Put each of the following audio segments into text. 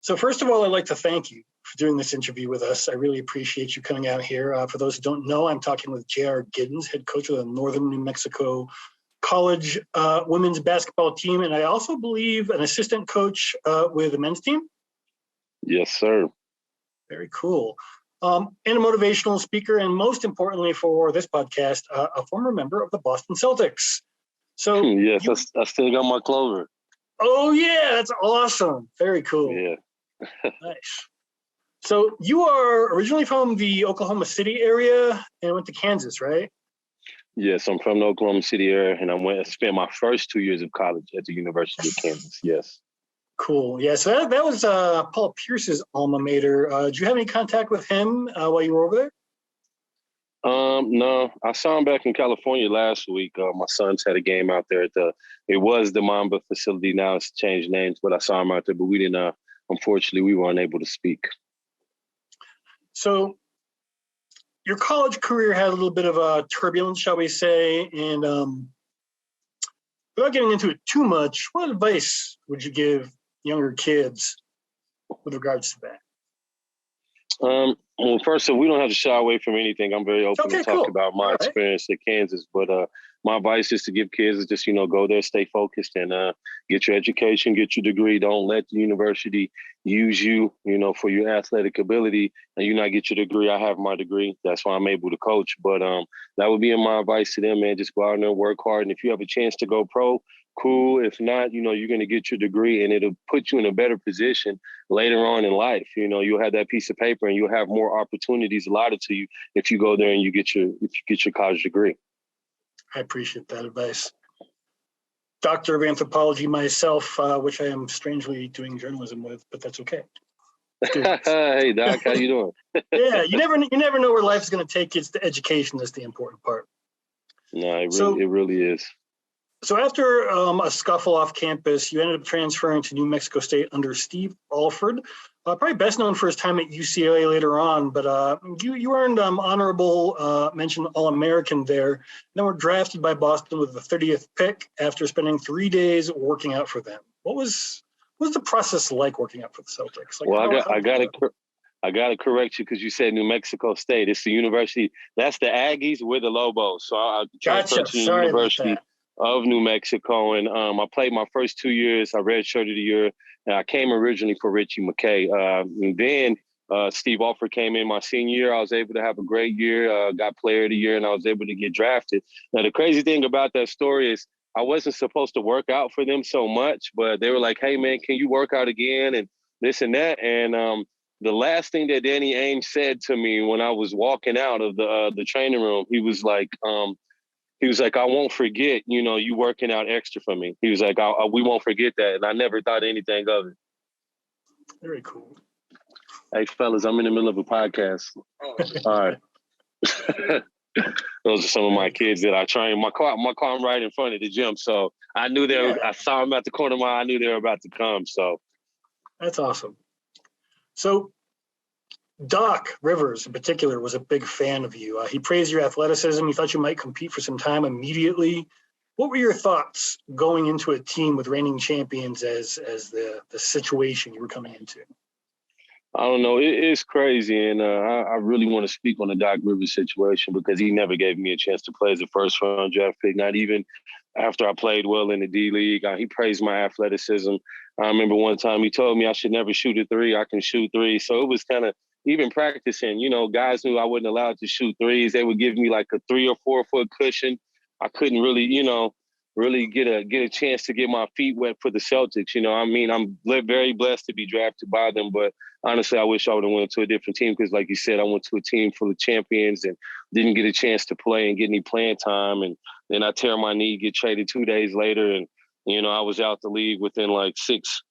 So first of all, I'd like to thank you for doing this interview with us. I really appreciate you coming out here. For those who don't know, I'm talking with J.R. Giddens, head coach of the Northern New Mexico College women's basketball team, and I also believe an assistant coach with the men's team. Yes, sir. Very cool. And a motivational speaker, and most importantly for this podcast, a former member of the Boston Celtics. So yes, I still got my clover. Oh, yeah, that's awesome. Very cool. Yeah. Nice. So you are originally from the Oklahoma City area and went to Kansas, right? Yes, I'm from the Oklahoma City area, and I spent my first 2 years of college at the University of Kansas. Yes. Cool. Yeah, so that was Paul Pierce's alma mater. Did you have any contact with him while you were over there? No, I saw him back in California last week. My sons had a game out there it was the Mamba facility. Now it's changed names, but I saw him out there, but we didn't, unfortunately, we weren't able to speak. So your college career had a little bit of a turbulence, shall we say, and without getting into it too much, what advice would you give younger kids with regards to that? Well, first of all, we don't have to shy away from anything. I'm very open to talk about my experience at Kansas, but my advice is to give kids is just, go there, stay focused, and get your education, get your degree. Don't let the university use you, for your athletic ability, and you not get your degree. I have my degree. That's why I'm able to coach. But that would be my advice to them, man. Just go out there and work hard. And if you have a chance to go pro, cool. If not, you're going to get your degree, and it'll put you in a better position later on in life. You'll have that piece of paper, and you'll have more opportunities allotted to you if you go there and you get your college degree. I appreciate that advice. Doctor of anthropology myself, which I am strangely doing journalism with, but that's okay. Hey, Doc, how you doing? Yeah, you never know where life's going to take you. It's the education that's the important part. No, it really is. So after a scuffle off campus, you ended up transferring to New Mexico State under Steve Alford, probably best known for his time at UCLA later on, but you earned honorable mention All-American there. Then were drafted by Boston with the 30th pick after spending 3 days working out for them. What was the process like working out for the Celtics? Like, well, I got to correct you because you said New Mexico State. It's the university. That's the Aggies. We're the Lobos. So I transferred to the University of New Mexico, and I played my first 2 years. I redshirted a year, and I came originally for Richie McKay. And then Steve Alford came in my senior year. I was able to have a great year, got player of the year, and I was able to get drafted. Now, the crazy thing about that story is I wasn't supposed to work out for them so much, but they were like, hey, man, can you work out again? And this and that. And the last thing that Danny Ainge said to me when I was walking out of the training room, he was like, I won't forget, you working out extra for me. He was like, we won't forget that. And I never thought anything of it. Very cool. Hey, fellas, I'm in the middle of a podcast. All right. Those are some of my kids that I train. My car, I'm right in front of the gym. So I knew I saw them at the corner of my eye. I knew they were about to come. So that's awesome. So Doc Rivers, in particular, was a big fan of you. He praised your athleticism. He thought you might compete for some time immediately. What were your thoughts going into a team with reigning champions as the situation you were coming into? I don't know. It's crazy, and I really want to speak on the Doc Rivers situation because he never gave me a chance to play as a first-round draft pick, not even after I played well in the D-League. He praised my athleticism. I remember one time he told me I should never shoot a three. I can shoot three. So it was kind of even practicing, guys knew I wasn't allowed to shoot threes. They would give me like a 3 or 4 foot cushion. I couldn't really, really get a chance to get my feet wet for the Celtics. I'm very blessed to be drafted by them, but honestly, I wish I would have went to a different team because, like you said, I went to a team full of champions and didn't get a chance to play and get any playing time. And then I tear my knee, get traded 2 days later, and I was out the league within like six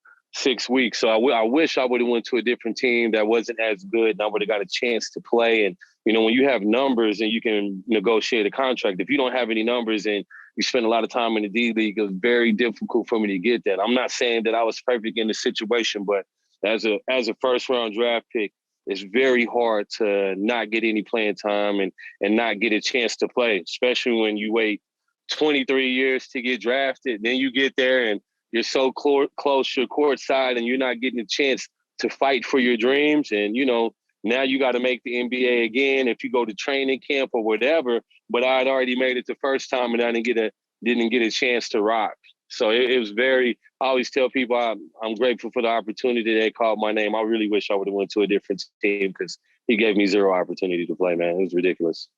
weeks. So I wish I would have went to a different team that wasn't as good, and I would have got a chance to play. And when you have numbers and you can negotiate a contract, if you don't have any numbers and you spend a lot of time in the D League, it was very difficult for me to get that. I'm not saying that I was perfect in the situation, but as a first round draft pick, it's very hard to not get any playing time and not get a chance to play, especially when you wait 23 years to get drafted. Then you get there and you're so close, you're courtside, and you're not getting a chance to fight for your dreams. And, now you got to make the NBA again if you go to training camp or whatever. But I had already made it the first time, and I didn't get a chance to rock. So it was I always tell people I'm grateful for the opportunity they called my name. I really wish I would have went to a different team because he gave me zero opportunity to play, man. It was ridiculous.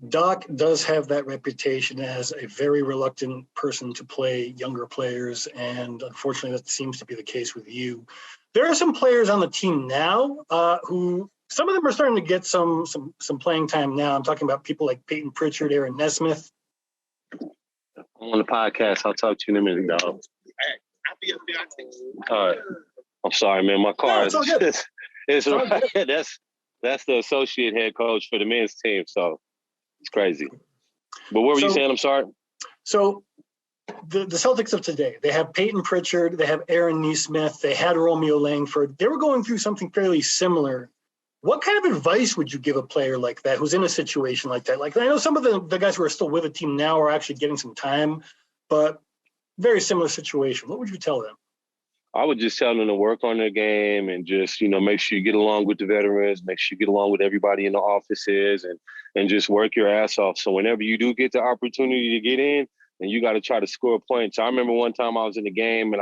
Doc does have that reputation as a very reluctant person to play younger players, and unfortunately that seems to be the case with you. There are some players on the team now who some of them are starting to get some playing time now. I'm talking about people like Peyton Pritchard, Aaron Nesmith. On the podcast, I'll talk to you in a minute, dog. I'll be up there. All right. I'm sorry, man. My car is it's right. That's the associate head coach for the men's team, so it's crazy. But what were you saying? I'm sorry. So the Celtics of today, they have Peyton Pritchard, they have Aaron Nesmith, they had Romeo Langford. They were going through something fairly similar. What kind of advice would you give a player like that who's in a situation like that? Like, I know some of the guys who are still with the team now are actually getting some time, but very similar situation. What would you tell them? I would just tell them to work on their game and just, make sure you get along with the veterans, make sure you get along with everybody in the offices and just work your ass off. So whenever you do get the opportunity to get in, and you got to try to score points. I remember one time I was in the game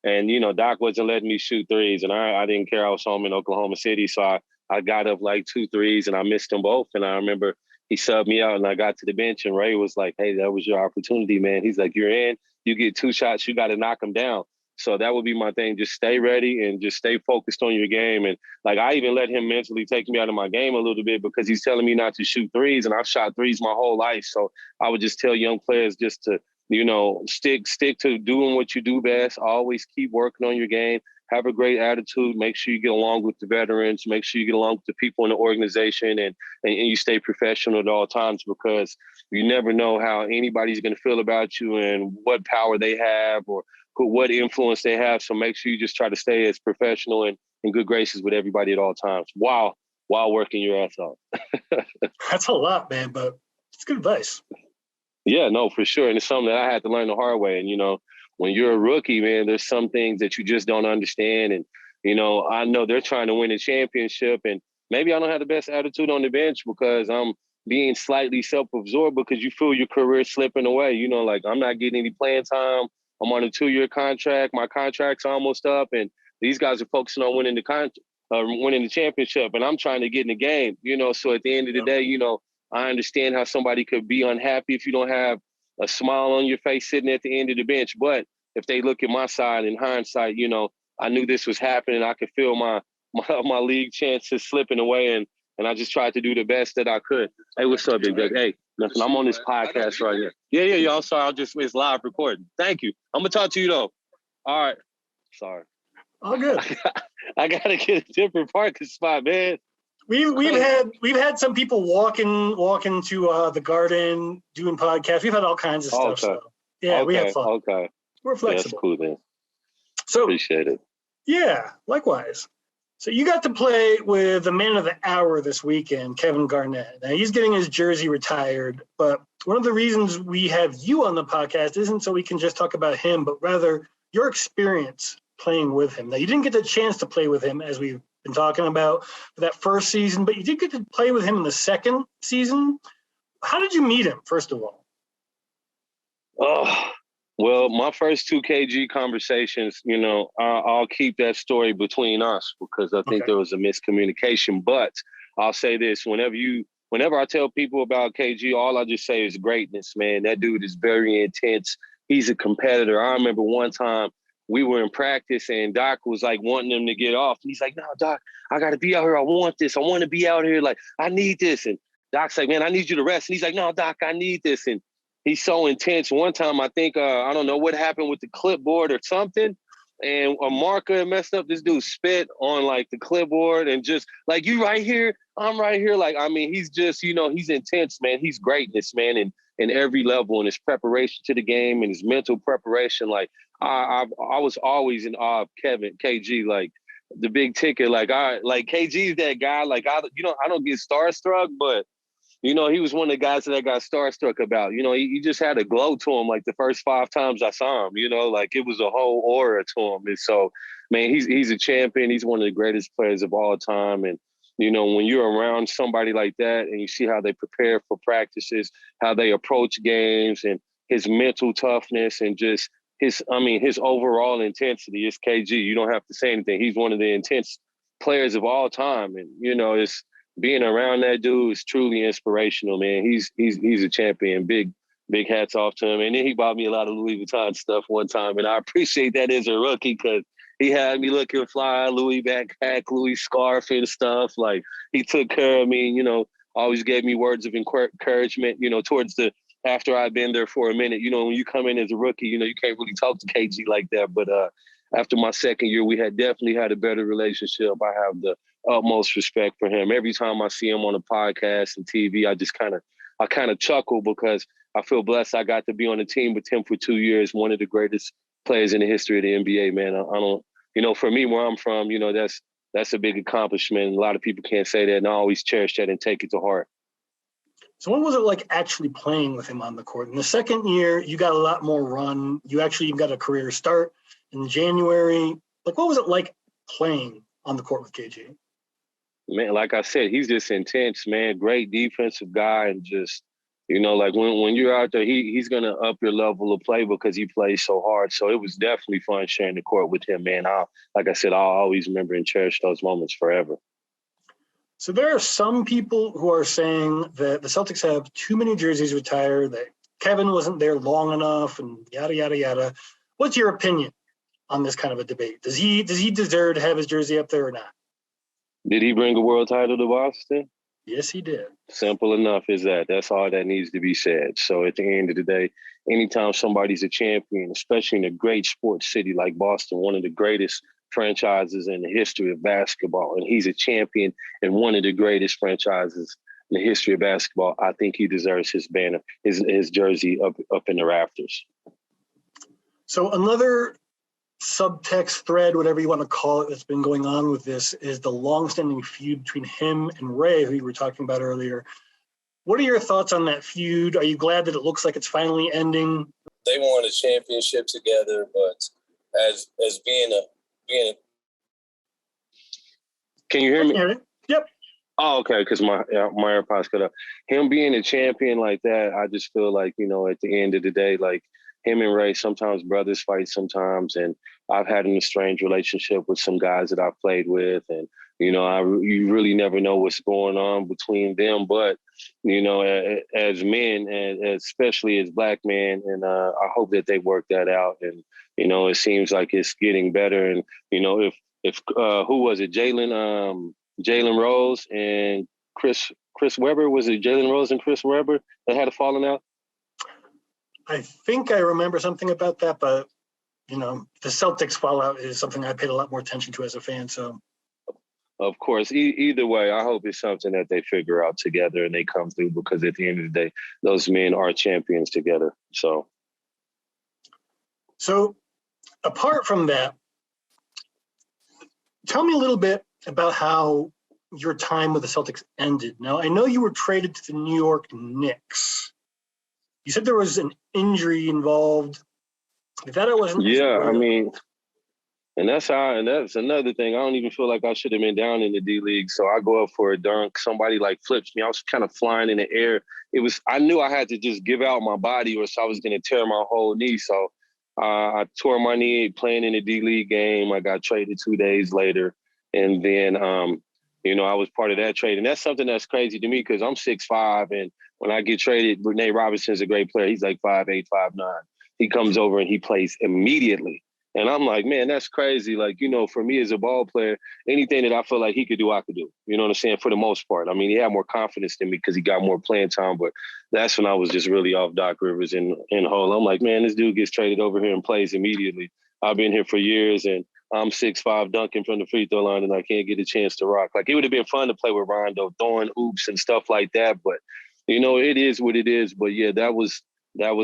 and Doc wasn't letting me shoot threes, and I didn't care. I was home in Oklahoma City, so I got up like 2 threes and I missed them both. And I remember he subbed me out and I got to the bench and Ray was like, "Hey, that was your opportunity, man." He's like, "You're in, you get 2 shots, you got to knock them down." So that would be my thing. Just stay ready and just stay focused on your game. And like, I even let him mentally take me out of my game a little bit because he's telling me not to shoot threes, and I've shot threes my whole life. So I would just tell young players just to, stick to doing what you do best. Always keep working on your game. Have a great attitude. Make sure you get along with the veterans. Make sure you get along with the people in the organization, and you stay professional at all times, because you never know how anybody's going to feel about you and what power they have or what influence they have. So make sure you just try to stay as professional and in good graces with everybody at all times while working your ass off. That's a lot, man, but it's good advice. Yeah, no, for sure. And it's something that I had to learn the hard way. And, when you're a rookie, man, there's some things that you just don't understand. And, I know they're trying to win a championship, and maybe I don't have the best attitude on the bench because I'm being slightly self-absorbed because you feel your career slipping away. Like I'm not getting any playing time. I'm on a 2-year contract. My contract's almost up, and these guys are focusing on winning the championship, and I'm trying to get in the game. So at the end of the day, I understand how somebody could be unhappy if you don't have a smile on your face sitting at the end of the bench. But if they look at my side in hindsight, I knew this was happening. I could feel my league chances slipping away, and I just tried to do the best that I could. Hey, what's up, Big Doug? Hey, nothing. I'm on this podcast right here. Yeah. I'm sorry. It's live recording. Thank you. I'm gonna talk to you though. All right. Sorry. All good. I gotta get a different parking spot, man. We've had some people walking to the garden doing podcasts. We've had all kinds of stuff. Okay. So yeah, we have fun. Okay. We're flexible. That's cool, man. So appreciate it. Yeah, likewise. So you got to play with the man of the hour this weekend, Kevin Garnett. Now he's getting his jersey retired, but one of the reasons we have you on the podcast isn't so we can just talk about him, but rather your experience playing with him. Now you didn't get the chance to play with him, as we've been talking about, for that first season, but you did get to play with him in the second season. How did you meet him, first of all? Oh, well, my first 2 KG conversations, I'll keep that story between us because I think there was a miscommunication. But I'll say this, whenever I tell people about KG, all I just say is greatness, man. That dude is very intense. He's a competitor. I remember one time we were in practice and Doc was like wanting him to get off. And he's like, "No, Doc, I got to be out here. I want this. I want to be out here. Like, I need this." And Doc's like, "Man, I need you to rest." And he's like, "No, Doc, I need this." And he's so intense. One time, I think, I don't know what happened with the clipboard or something, and a marker messed up. This dude spit on, like, the clipboard and just, like, "You right here? I'm right here." Like, I mean, he's just, he's intense, man. He's greatness, man, in every level, in his preparation to the game and his mental preparation. Like, I was always in awe of KG, like, the big ticket. Like, KG's that guy. Like, I don't get starstruck, but he was one of the guys that I got starstruck about. He just had a glow to him like the first 5 times I saw him, like it was a whole aura to him. And so, man, he's a champion. He's one of the greatest players of all time. And, when you're around somebody like that and you see how they prepare for practices, how they approach games and his mental toughness and just his overall intensity. It's KG. You don't have to say anything. He's one of the intense players of all time. And, it's being around that dude is truly inspirational, man. He's a champion. Big hats off to him. And then he bought me a lot of Louis Vuitton stuff one time. And I appreciate that as a rookie because he had me looking fly, Louis backpack, Louis scarf and stuff. Like, he took care of me, always gave me words of encouragement, towards after I've been there for a minute. When you come in as a rookie, you can't really talk to KG like that. But after my second year, we had definitely had a better relationship. I have the utmost respect for him. Every time I see him on a podcast and TV, I kind of chuckle because I feel blessed I got to be on the team with him for 2 years, one of the greatest players in the history of the NBA, man. I don't, for me, where I'm from, that's a big accomplishment. A lot of people can't say that, and I always cherish that and take it to heart. So what was it like actually playing with him on the court? In the second year, you got a lot more run. You actually got a career start in January. Like, what was it like playing on the court with KG? Man, like I said, he's just intense, man. Great defensive guy, and just, like when you're out there, he's gonna up your level of play because he plays so hard. So it was definitely fun sharing the court with him, man. Like I said, I'll always remember and cherish those moments forever. So there are some people who are saying that the Celtics have too many jerseys retired, that Kevin wasn't there long enough, and yada yada yada. What's your opinion on this kind of a debate? Does he deserve to have his jersey up there or not? Did he bring a world title to Boston? Yes, he did. Simple enough is that. That's all that needs to be said. So at the end of the day, anytime somebody's a champion, especially in a great sports city like Boston, one of the greatest franchises in the history of basketball, and he's a champion in one of the greatest franchises in the history of basketball, I think he deserves his banner, his jersey up in the rafters. So another subtext thread, whatever you want to call it, that's been going on with this is the longstanding feud between him and Ray, who you were talking about earlier. What are your thoughts on that feud? Are you glad that it looks like it's finally ending? They won a championship together, but as being a Can you hear me? Yep. Oh, okay, because my AirPods cut up. Him being a champion like that, I just feel like, at the end of the day, like, him and Ray, sometimes brothers fight sometimes, and I've had an estranged relationship with some guys that I've played with, and you really never know what's going on between them. But as men, and especially as Black men, and I hope that they work that out. And it seems like it's getting better. And if who was it? Jalen Rose and Chris Webber, was it Jalen Rose and Chris Webber that had a falling out? I think I remember something about that, but the Celtics fallout is something I paid a lot more attention to as a fan. So, of course, either way, I hope it's something that they figure out together and they come through, because at the end of the day, those men are champions together. So apart from that, tell me a little bit about how your time with the Celtics ended. Now, I know you were traded to the New York Knicks. You said there was an injury involved. That I wasn't. Yeah, I mean, and that's another thing. I don't even feel like I should have been down in the D League. So I go up for a dunk. Somebody flips me. I was kind of flying in the air. I knew I had to just give out my body, or else I was going to tear my whole knee. So I tore my knee playing in the D League game. I got traded 2 days later, and then I was part of that trade. And that's something that's crazy to me because I'm 6'5", and when I get traded, Renee Robinson's a great player. He's like 5'8", 5'9". He comes over and he plays immediately. And I'm like, man, that's crazy. Like, for me as a ball player, anything that I feel like he could do, I could do. You know what I'm saying? For the most part. I mean, he had more confidence than me because he got more playing time. But that's when I was just really off Doc Rivers in whole. I'm like, man, this dude gets traded over here and plays immediately. I've been here for years, and I'm 6'5", dunking from the free throw line, and I can't get a chance to rock. Like, it would have been fun to play with Rondo, throwing hoops and stuff like that. But, it is what it is. But, yeah, that was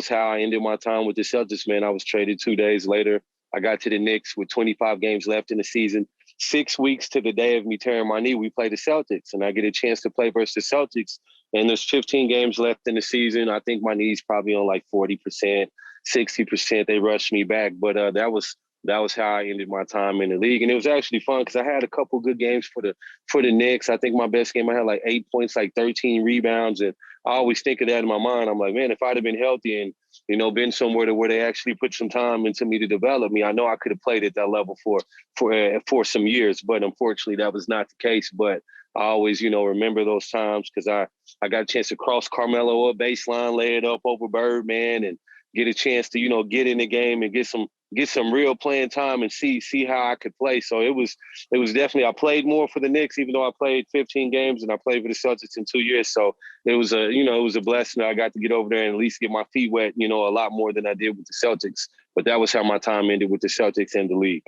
how I ended my time with the Celtics, man. I was traded 2 days later. I got to the Knicks with 25 games left in the season. 6 weeks to the day of me tearing my knee, we play the Celtics, and I get a chance to play versus the Celtics And there's 15 games left in the season. I think my knee's probably on like 40%, 60%. They rushed me back. But that was how I ended my time in the league. And it was actually fun because I had a couple good games for the Knicks. I think my best game, I had like 8 points, like 13 rebounds. And I always think of that in my mind. I'm like, man, if I'd have been healthy and, been somewhere to where they actually put some time into me to develop me, I know I could have played at that level for some years. But unfortunately, that was not the case. But I always, remember those times because I got a chance to cross Carmelo up baseline, lay it up over Birdman, and get a chance to, get in the game and get some real playing time and see how I could play. So it was definitely, I played more for the Knicks, even though I played 15 games and I played for the Celtics in 2 years. So it was a blessing that I got to get over there and at least get my feet wet, a lot more than I did with the Celtics. But that was how my time ended with the Celtics and the league.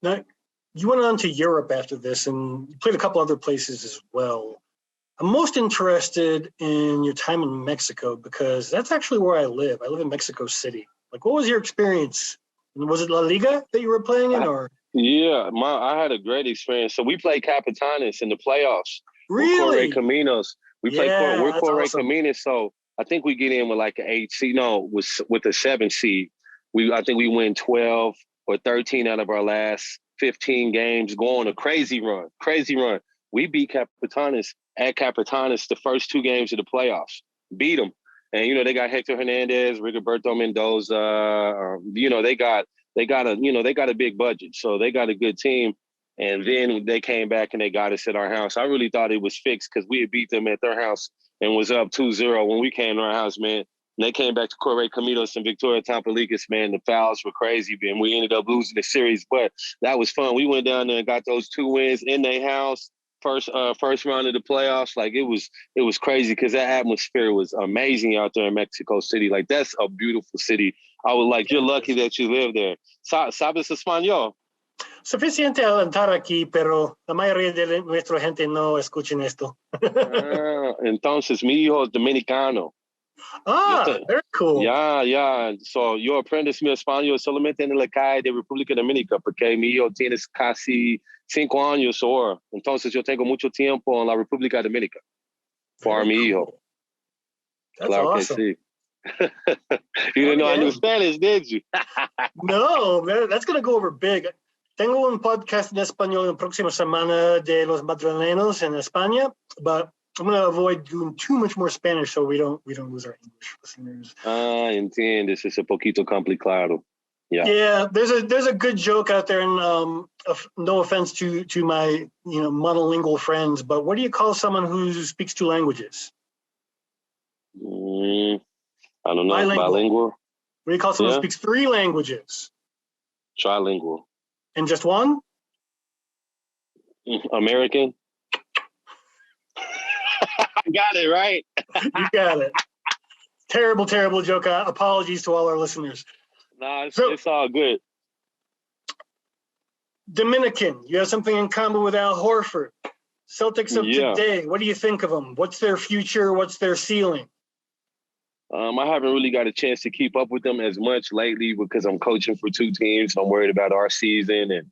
Now, you went on to Europe after this and you played a couple other places as well. I'm most interested in your time in Mexico because that's actually where I live. I live in Mexico City. Like, what was your experience? Was it La Liga that you were playing in, or? Yeah, I had a great experience. So we played Capitanes in the playoffs. Really? With Caminos. We're Corre awesome. Caminos. So I think we get in with like an 8 seed. No, with a 7 seed. I think we win 12 or 13 out of our last 15 games, go on a crazy run. We beat Capitanes at Capitanes the first 2 games of the playoffs. Beat them. And, they got Hector Hernandez, Rigoberto Mendoza. They got a big budget. So they got a good team. And then they came back and they got us at our house. I really thought it was fixed because we had beat them at their house and was up 2-0 when we came to our house, man. And they came back to Corre Caminos and Victoria Tampalikas, man. The fouls were crazy, man. We ended up losing the series, but that was fun. We went down there and got those 2 wins in their house. First round of the playoffs. Like it was crazy because that atmosphere was amazing out there in Mexico City. Like that's a beautiful city. I was like, you're lucky that you live there. ¿Sabes español? Suficiente a entrar aquí, pero la mayoría de nuestra gente no escuchen esto. Entonces, mi hijo es dominicano. Very cool. Yeah. So yo aprendes mi español solamente en la calle de República Dominicana porque mi hijo tiene casi 5 años ahora. Entonces yo tengo mucho tiempo en la República Dominicana para mi hijo. That's claro awesome. Que sí. You didn't know I knew Spanish, did you? No, man, that's going to go over big. Tengo un podcast en español la próxima semana de los madrileños en España, but I'm going to avoid doing too much more Spanish so we don't lose our English listeners. Entiendes, es un poquito complicado. Yeah, there's a good joke out there, and no offense to my monolingual friends, but what do you call someone who speaks 2 languages? I don't know. Bilingual. What do you call someone who speaks 3 languages? Trilingual. And just 1? American. I got it right. You got it. Terrible joke. Apologies to all our listeners. No, it's all good. Dominican, you have something in common with Al Horford. Celtics of today, what do you think of them? What's their future? What's their ceiling? I haven't really got a chance to keep up with them as much lately because I'm coaching for 2 teams. So I'm worried about our season, and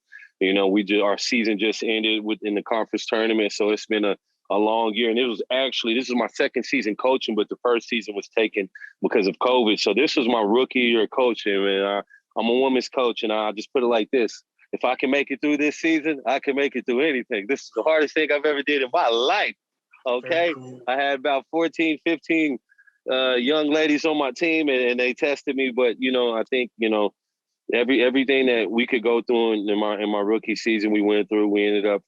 our season just ended in the conference tournament. So it's been a long year, and this is my 2nd season coaching, but the first season was taken because of COVID. So this was my rookie year coaching, and I'm a women's coach, and I just put it like this: if I can make it through this season, I can make it through anything. This is the hardest thing I've ever did in my life. Okay, cool. I had about 14, 15 young ladies on my team, and they tested me. But I think everything that we could go through in my rookie season, we went through. We ended up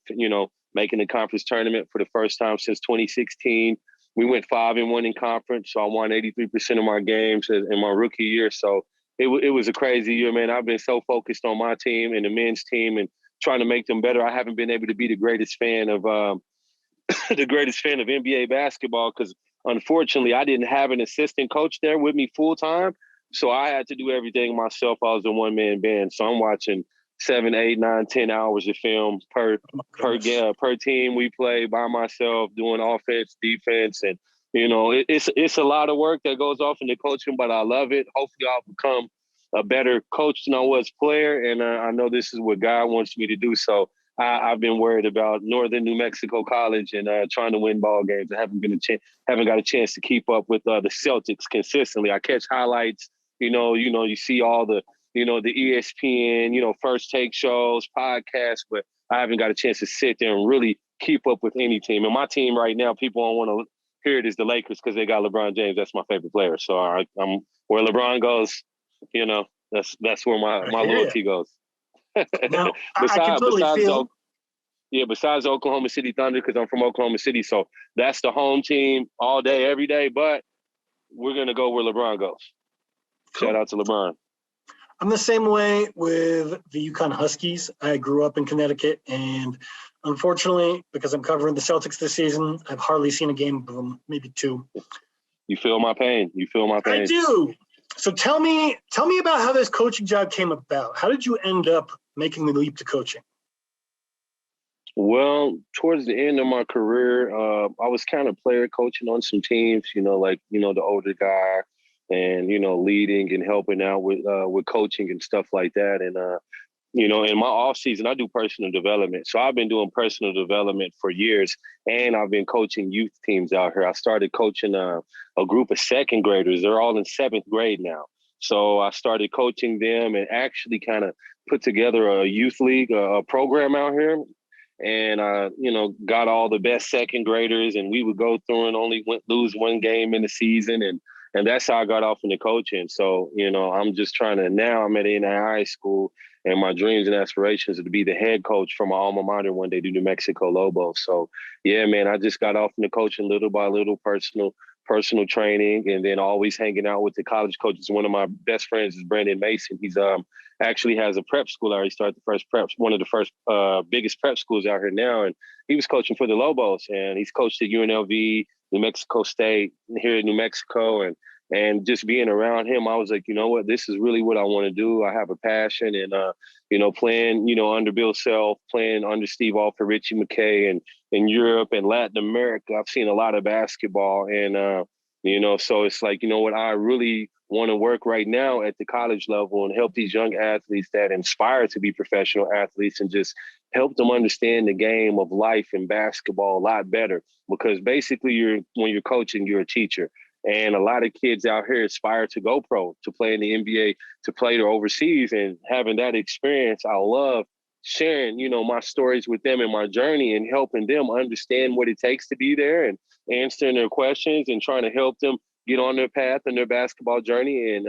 making the conference tournament for the first time since 2016. We went 5-1 in conference, so I won 83% of my games in my rookie year. So it was a crazy year, man. I've been so focused on my team and the men's team and trying to make them better. I haven't been able to be the greatest fan of NBA basketball because, unfortunately, I didn't have an assistant coach there with me full time. So I had to do everything myself. I was a one-man band. So I'm watching 7, 8, 9, 10 hours of film per team we play by myself, doing offense, defense. And, it's a lot of work that goes off into coaching, but I love it. Hopefully I'll become a better coach than I was player. And I know this is what God wants me to do. So I've been worried about Northern New Mexico College and trying to win ball games. I haven't got a chance to keep up with the Celtics consistently. I catch highlights. You see all the the ESPN, first take shows, podcasts, but I haven't got a chance to sit there and really keep up with any team. And my team right now, people don't want to hear it is the Lakers because they got LeBron James. That's my favorite player. So I'm where LeBron goes. That's where my loyalty goes. Now, I can totally feel. Besides Oklahoma City Thunder, because I'm from Oklahoma City, so that's the home team all day, every day. But we're gonna go where LeBron goes. Cool. Shout out to LeBron. I'm the same way with the Yukon Huskies. I grew up in Connecticut, and unfortunately, because I'm covering the Celtics this season, I've hardly seen a game of them, maybe two. You feel my pain. I do. So tell me about how this coaching job came about. How did you end up making the leap to coaching? Well, towards the end of my career, I was kind of player coaching on some teams, the older guy and, leading and helping out with coaching and stuff like that. And, in my off season, I do personal development. So I've been doing personal development for years, and I've been coaching youth teams out here. I started coaching a group of second graders. They're all in 7th grade now. So I started coaching them and actually kind of put together a youth league, a program out here. And got all the best second graders, and we would go through and only lose one game in the season, and that's how I got off into coaching. So I'm just now I'm at high school, and my dreams and aspirations are to be the head coach for my alma mater one day, to New Mexico Lobos. So yeah, man, I just got off into coaching little by little, personal training, and then always hanging out with the college coaches. One of my best friends is Brandon Mason. He's actually has a prep school out. He started one of the first biggest prep schools out here now, and he was coaching for the Lobos, and he's coached at UNLV, New Mexico State, here in New Mexico, and just being around him, I was like, you know what, this is really what I want to do. I have a passion, and playing under Bill Self, playing under Steve Alford, Richie McKay, and in Europe and Latin America, I've seen a lot of basketball, and so it's like, what, I really want to work right now at the college level and help these young athletes that aspire to be professional athletes and just help them understand the game of life and basketball a lot better. Because basically when you're coaching, you're a teacher. And a lot of kids out here aspire to go pro, to play in the NBA, to play overseas, and having that experience, I love sharing, my stories with them and my journey and helping them understand what it takes to be there and answering their questions and trying to help them get on their path and their basketball journey and,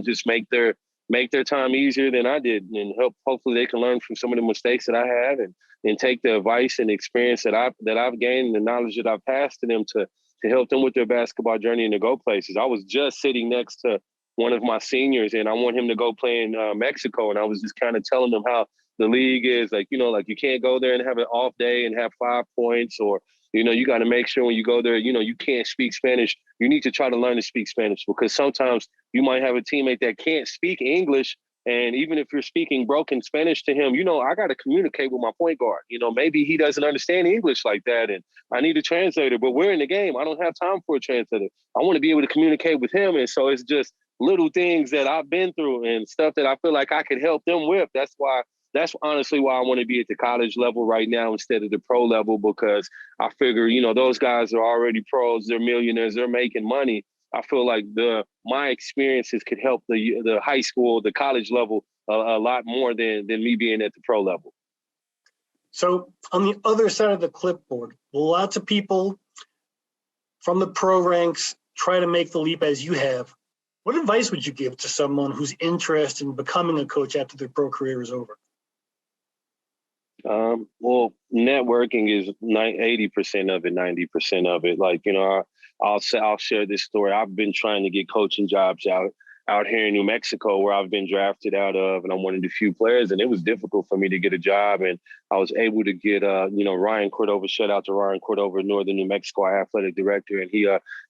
just make their time easier than I did, and hopefully they can learn from some of the mistakes that I had and take the advice and experience that I've gained and the knowledge that I've passed to them to help them with their basketball journey and to go places. I was just sitting next to one of my seniors, and I want him to go play in Mexico. And I was just kind of telling them how the league is, like you can't go there and have an off day and have 5 points, or, you got to make sure when you go there, you can't speak Spanish. You need to try to learn to speak Spanish, because sometimes you might have a teammate that can't speak English. And even if you're speaking broken Spanish to him, I got to communicate with my point guard. Maybe he doesn't understand English like that, and I need a translator, but we're in the game. I don't have time for a translator. I want to be able to communicate with him. And so it's just little things that I've been through and stuff that I feel like I could help them with. That's honestly why I want to be at the college level right now instead of the pro level, because I figure, those guys are already pros. They're millionaires. They're making money. I feel like my experiences could help the high school, the college level a lot more than me being at the pro level. So on the other side of the clipboard, lots of people from the pro ranks try to make the leap as you have. What advice would you give to someone who's interested in becoming a coach after their pro career is over? Well, networking is 80% of it, 90% of it. Like, I'll share this story. I've been trying to get coaching jobs out here in New Mexico, where I've been drafted out of, and I'm one of the few players, and it was difficult for me to get a job. And I was able to get, Ryan Cordova, shout out to Ryan Cordova, Northern New Mexico, our athletic director, and he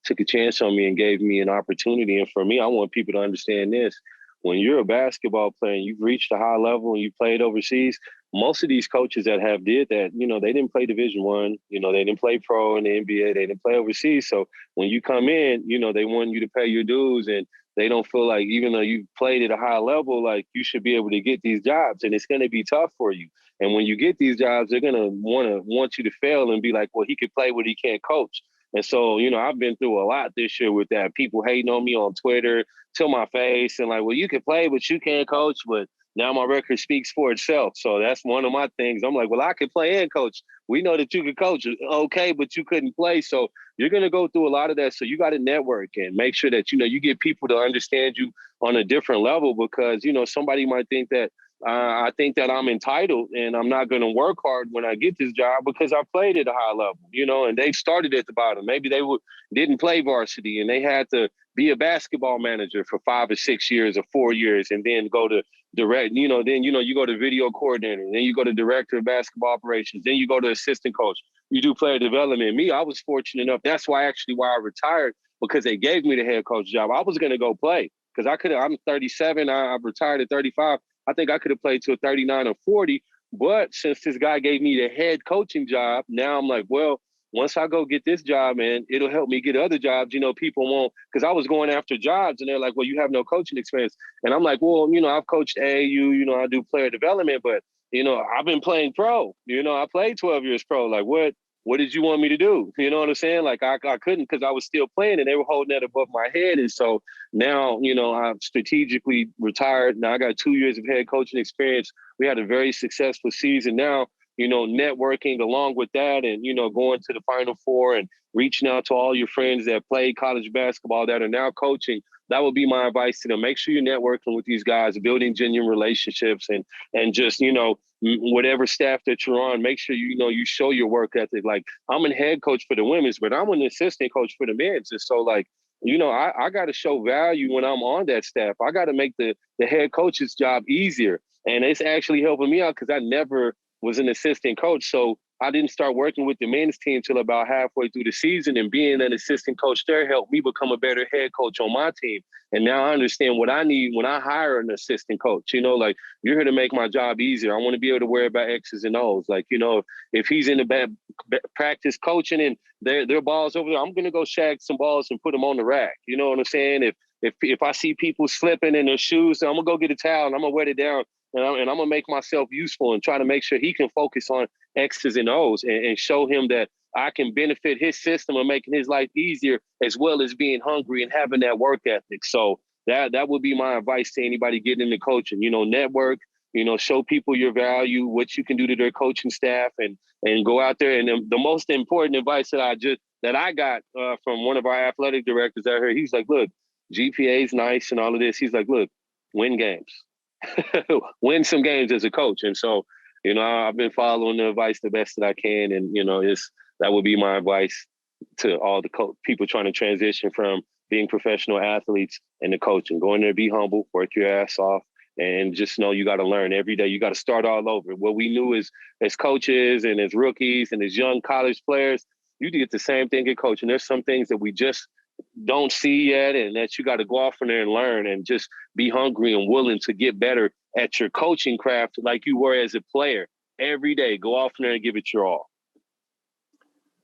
took a chance on me and gave me an opportunity. And for me, I want people to understand this. When you're a basketball player and you've reached a high level and you played overseas, most of these coaches that have did that, they didn't play Division I, they didn't play pro in the NBA, they didn't play overseas. So when you come in, they want you to pay your dues, and they don't feel like, even though you played at a high level, like you should be able to get these jobs, and it's going to be tough for you. And when you get these jobs, they're gonna want you to fail and be like, well, he could play, but he can't coach. And so, I've been through a lot this year with that. People hating on me on Twitter to my face and like, well, you can play, but you can't coach. But now my record speaks for itself. So that's one of my things. I'm like, well, I can play and coach. We know that you can coach, okay, but you couldn't play. So you're going to go through a lot of that. So you got to network and make sure that, you get people to understand you on a different level because, somebody might think that I think that I'm entitled and I'm not going to work hard when I get this job because I played at a high level, and they started at the bottom. Maybe they didn't play varsity and they had to be a basketball manager for 5 or 6 years or 4 years and then go to direct, then, you go to video coordinator, then you go to director of basketball operations, then you go to assistant coach, you do player development. Me, I was fortunate enough. That's why I retired because they gave me the head coach job. I was going to go play because I'm 37. I've retired at 35. I think I could have played till 39 or 40. But since this guy gave me the head coaching job, now I'm like, well, once I go get this job, man, it'll help me get other jobs. People won't, because I was going after jobs and they're like, well, you have no coaching experience. And I'm like, well, I've coached AAU, I do player development, but, I've been playing pro. I played 12 years pro. Like, what did you want me to do? You know what I'm saying? Like, I couldn't because I was still playing and they were holding that above my head. And so now, I've strategically retired. Now I got 2 years of head coaching experience. We had a very successful season. Now, networking along with that and, going to the Final Four and reaching out to all your friends that play college basketball that are now coaching, that would be my advice to them. Make sure you're networking with these guys, building genuine relationships and just, whatever staff that you're on, make sure, you show your work ethic. Like I'm a head coach for the women's, but I'm an assistant coach for the men's. And so like, I got to show value when I'm on that staff. I got to make the head coach's job easier. And it's actually helping me out because I never was an assistant coach. So I didn't start working with the men's team till about halfway through the season, and being an assistant coach there helped me become a better head coach on my team. And now I understand what I need when I hire an assistant coach. Like you're here to make my job easier. I want to be able to worry about X's and O's. Like, if he's in the practice coaching and their balls over there, I'm going to go shag some balls and put them on the rack. You know what I'm saying? If I see people slipping in their shoes, I'm going to go get a towel and I'm going to wet it down. And I'm going to make myself useful and try to make sure he can focus on X's and O's and show him that I can benefit his system of making his life easier as well as being hungry and having that work ethic. So that would be my advice to anybody getting into coaching. Network, show people your value, what you can do to their coaching staff and go out there. And the most important advice that I got from one of our athletic directors out here, he's like, look, GPA is nice and all of this. He's like, look, win games. Win some games as a coach. And so, I've been following the advice the best that I can. And, that would be my advice to all the people trying to transition from being professional athletes and to coaching. Go in there, be humble, work your ass off, and just know you got to learn every day. You got to start all over. What we knew as coaches and as rookies and as young college players, you did the same thing at coaching. There's some things that we just don't see yet, and that you got to go off in there and learn and just be hungry and willing to get better at your coaching craft like you were as a player. Every day, go off in there and give it your all.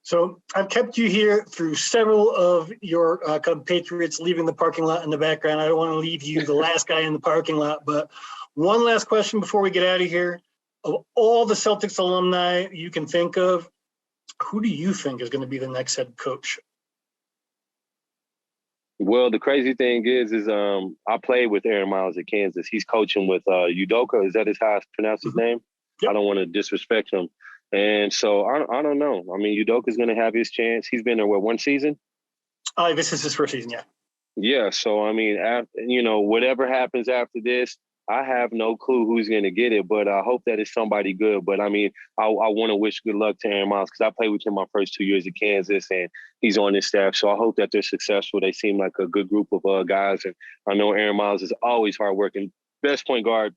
So I've kept you here through several of your compatriots leaving the parking lot in the background. I don't want to leave you the last guy in the parking lot, but one last question before we get out of here. Of all the Celtics alumni you can think of, who do you think is going to be the next head coach? Well, the crazy thing is I played with Aaron Miles at Kansas. He's coaching with Udoka. Is that how I pronounce his name? Yep. I don't want to disrespect him. And so I don't know. I mean, Udoka's going to have his chance. He's been there, one season? This is his first season, yeah. Yeah, so, I mean, whatever happens after this, I have no clue who's going to get it, but I hope that it's somebody good. But, I mean, I want to wish good luck to Aaron Miles because I played with him my first 2 years at Kansas, and he's on his staff. So I hope that they're successful. They seem like a good group of guys. And I know Aaron Miles is always hardworking. Best point guard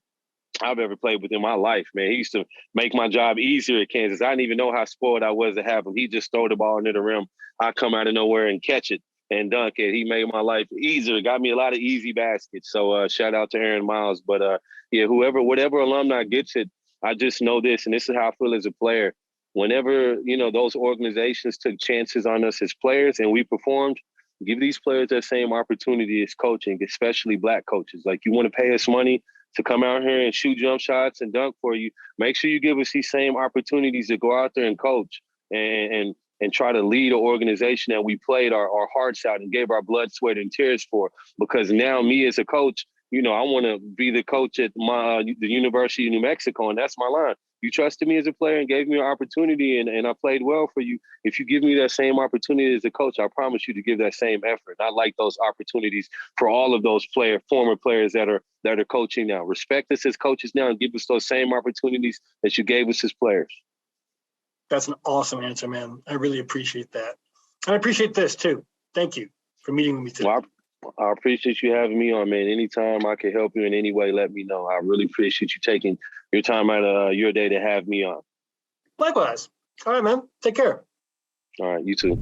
I've ever played with in my life, man. He used to make my job easier at Kansas. I didn't even know how spoiled I was to have him. He just throw the ball into the rim. I come out of nowhere and catch it and dunk it. He made my life easier. Got me a lot of easy baskets. So shout out to Aaron Miles. But whatever alumni gets it, I just know this, and this is how I feel as a player. Whenever, those organizations took chances on us as players and we performed, give these players that same opportunity as coaching, especially Black coaches. Like, you want to pay us money, to come out here and shoot jump shots and dunk for you. Make sure you give us these same opportunities to go out there and coach and try to lead an organization that we played our hearts out and gave our blood, sweat, and tears for. Because now me as a coach, I want to be the coach at the University of New Mexico, and that's my line. You trusted me as a player and gave me an opportunity, and I played well for you. If you give me that same opportunity as a coach, I promise you to give that same effort. I like those opportunities for all of those former players that are coaching now. Respect us as coaches now and give us those same opportunities that you gave us as players. That's an awesome answer, man. I really appreciate that. And I appreciate this too. Thank you for meeting with me today. Well, I appreciate you having me on, man. Anytime I can help you in any way, let me know. I really appreciate you taking your time out of your day to have me on. Likewise. All right, man. Take care. All right, you too.